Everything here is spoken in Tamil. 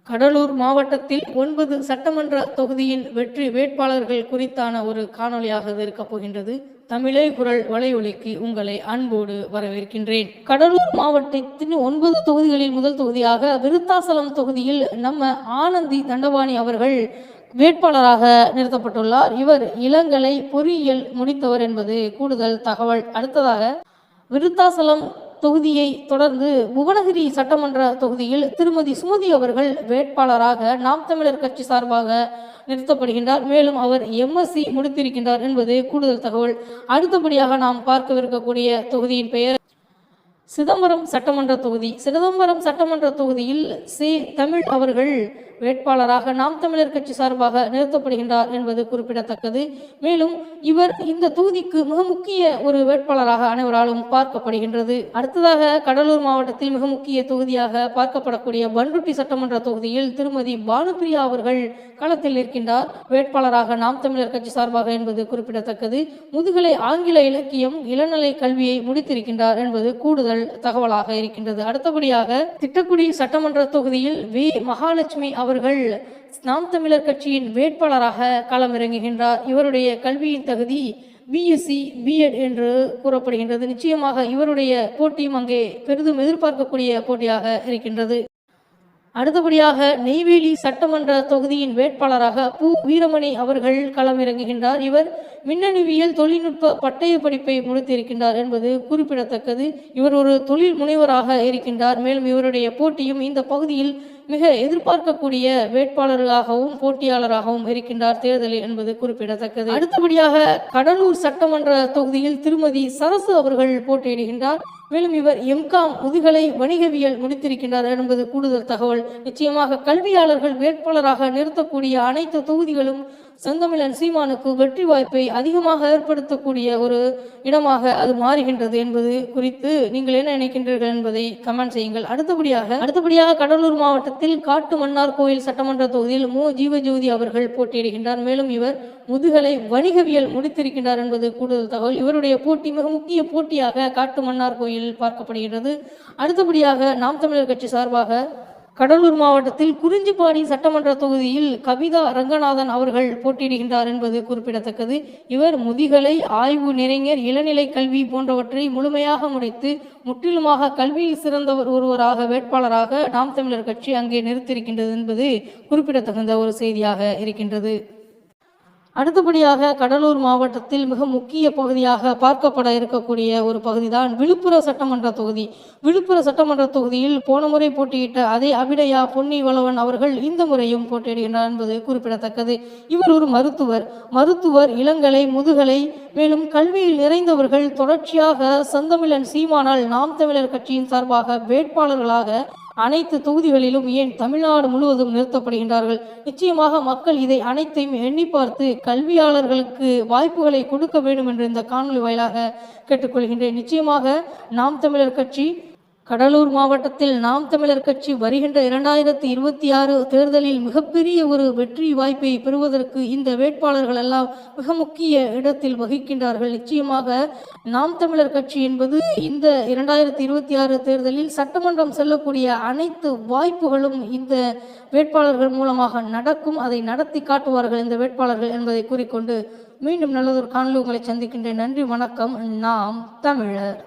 கடலூர் மாவட்டத்தில் 9 சட்டமன்ற தொகுதியின் வெற்றி வேட்பாளர்கள் குறித்தான ஒரு காணொலியாக இருக்கப் போகின்றது. தமிழே குரல் வலையொலிக்கு உங்களை அன்போடு வரவேற்கின்றேன். கடலூர் மாவட்டத்தின் 9 தொகுதிகளில் முதல் தொகுதியாக விருத்தாசலம் தொகுதியில் நம்ம ஆனந்தி தண்டபாணி அவர்கள் வேட்பாளராக நிறுத்தப்பட்டுள்ளார். இவர் இளங்கலை பொறியியல் முடித்தவர் என்பது கூடுதல் தகவல். அடுத்ததாக விருத்தாசலம் தொகுதியை தொடர்ந்து புவனகிரி சட்டமன்ற தொகுதியில் திருமதி சுமதி அவர்கள் வேட்பாளராக நாம் தமிழர் கட்சி சார்பாக நிறுத்தப்படுகின்றார். மேலும் அவர் MSc முடித்திருக்கின்றார் என்பது கூடுதல் தகவல். அடுத்தபடியாக நாம் பார்க்கவிருக்கக்கூடிய தொகுதியின் பெயர் சிதம்பரம் சட்டமன்ற தொகுதி. சிதம்பரம் சட்டமன்ற தொகுதியில் தமிழ் அவர்கள் வேட்பாளராக நாம் தமிழர் கட்சி சார்பாக நிறுத்தப்படுகின்றார் என்பது குறிப்பிடத்தக்கது. மேலும் இவர் இந்த தொகுதிக்கு மிக முக்கிய ஒரு வேட்பாளராக அனைவராலும் பார்க்கப்படுகின்றது. அடுத்ததாக கடலூர் மாவட்டத்தில் மிக முக்கிய தொகுதியாக பார்க்கப்படக்கூடிய பண்ருட்டி சட்டமன்ற தொகுதியில் திருமதி பானுப்பிரியா அவர்கள் களத்தில் நிற்கின்றார் வேட்பாளராக நாம் தமிழர் கட்சி சார்பாக என்பது குறிப்பிடத்தக்கது. முதுகலை ஆங்கில இலக்கியம் இளநிலை கல்வியை முடித்திருக்கின்றார் என்பது கூடுதல் தகவலாக இருக்கின்றது. அடுத்தபடியாக திட்டக்குடி சட்டமன்ற தொகுதியில் வி மகாலட்சுமி அவர்கள் நாம் தமிழர் கட்சியின் வேட்பாளராக களமிறங்குகின்றார். இவருடைய கல்வியின் தகுதி BSc B.Ed என்று கூறப்படுகின்றது. நிச்சயமாக இவருடைய போட்டியும் அங்கே பெரிதும் எதிர்பார்க்கக்கூடிய போட்டியாக இருக்கின்றது. அடுத்தபடியாக நெய்வேலி சட்டமன்ற தொகுதியின் வேட்பாளராக பூ வீரமணி அவர்கள் களமிறங்குகின்றார். இவர் மின்னணுவியல் தொழில்நுட்ப பட்டய படிப்பை முடித்திருக்கின்றார் என்பது குறிப்பிடத்தக்கது. இவர் ஒரு தொழில் முனைவராக இருக்கின்றார். மேலும் இவருடைய போட்டியும் இந்த பகுதியில் மிக எதிர்பார்க்கக்கூடிய வேட்பாளர்களாகவும் போட்டியாளராகவும் இருக்கின்றார் தேர்தலில் என்பது குறிப்பிடத்தக்கது. அடுத்தபடியாக கடலூர் சட்டமன்ற தொகுதியில் திருமதி சரசு அவர்கள் போட்டியிடுகின்றார். மேலும் இவர் MCom முதுகலை வணிகவியல் முடித்திருக்கின்றார் என்பது கூடுதல் தகவல். நிச்சயமாக கல்வியாளர்கள் வேட்பாளராக நிறுத்தக்கூடிய அனைத்து தொகுதிகளும் செந்தமிழன் சீமானுக்கு வெற்றி வாய்ப்பை அதிகமாக ஏற்படுத்தக்கூடிய ஒரு இடமாக அது மாறுகின்றது என்பது குறித்து நீங்கள் என்ன நினைக்கின்றீர்கள் என்பதை கமெண்ட் செய்யுங்கள். அடுத்தபடியாக கடலூர் மாவட்டத்தில் காட்டு மன்னார் கோயில் சட்டமன்ற தொகுதியில் மு ஜீவஜோதி அவர்கள் போட்டியிடுகின்றார். மேலும் இவர் முதுகலை வணிகவியல் முடித்திருக்கின்றார் என்பது கூடுதல் தகவல். இவருடைய போட்டி மிக முக்கிய போட்டியாக காட்டு மன்னார் கோயில் பார்க்கப்படுகின்றது. அடுத்தபடியாக நாம் தமிழர் கட்சி சார்பாக கடலூர் மாவட்டத்தில் குறிஞ்சிப்பாடி சட்டமன்ற தொகுதியில் கவிதா ரங்கநாதன் அவர்கள் போட்டியிடுகின்றார் என்பது குறிப்பிடத்தக்கது. இவர் முதுகலை ஆய்வு நிறைஞர் இளநிலை கல்வி போன்றவற்றை முழுமையாக முடித்து முற்றிலுமாக கல்வியில் சிறந்தவர் ஒருவராக வேட்பாளராக நாம் தமிழர் கட்சி அங்கே நிறுத்தியிருக்கின்றது என்பது குறிப்பிடத்தகுந்த ஒரு செய்தியாக இருக்கின்றது. அடுத்தபடியாக கடலூர் மாவட்டத்தில் மிக முக்கிய பகுதியாக பார்க்கப்பட இருக்கக்கூடிய ஒரு பகுதிதான் விழுப்புரம் சட்டமன்ற தொகுதி. விழுப்புரம் சட்டமன்ற தொகுதியில் போன முறை போட்டியிட்ட அதே அபிநயா பொன்னிவளவன் அவர்கள் இந்த முறையும் போட்டியிடுகின்றார் என்பது குறிப்பிடத்தக்கது. இவர் ஒரு மருத்துவர் இளங்கலை முதுகலை மேலும் கல்வியில் நிறைந்தவர்கள் தொடர்ச்சியாக செந்தமிழன் சீமானால் நாம் தமிழர் கட்சியின் சார்பாக வேட்பாளர்களாக அனைத்து தொகுதிகளிலும் ஏன் தமிழ்நாடு முழுவதும் நிறுத்தப்படுகின்றார்கள். நிச்சயமாக மக்கள் இதை அனைத்தையும் எண்ணி பார்த்து கல்வியாளர்களுக்கு வாய்ப்புகளை கொடுக்க வேண்டும் என்று இந்த காணொலி வாயிலாக கேட்டுக்கொள்கின்றேன். நிச்சயமாக நாம் தமிழர் கட்சி கடலூர் மாவட்டத்தில் நாம் தமிழர் கட்சி வருகின்ற 2026 தேர்தலில் மிகப்பெரிய ஒரு வெற்றி வாய்ப்பை பெறுவதற்கு இந்த வேட்பாளர்கள் எல்லாம் மிக முக்கிய இடத்தில் வகிக்கின்றார்கள். நிச்சயமாக நாம் தமிழர் கட்சி என்பது இந்த 2026 தேர்தலில் சட்டமன்றம் செல்லக்கூடிய அனைத்து வாய்ப்புகளும் இந்த வேட்பாளர்கள் மூலமாக நடக்கும். அதை நடத்தி காட்டுவார்கள் இந்த வேட்பாளர்கள் என்பதை கூறிக்கொண்டு மீண்டும் நல்லதொரு காணொலி உங்களை சந்திக்கின்றேன். நன்றி, வணக்கம். நாம் தமிழர்.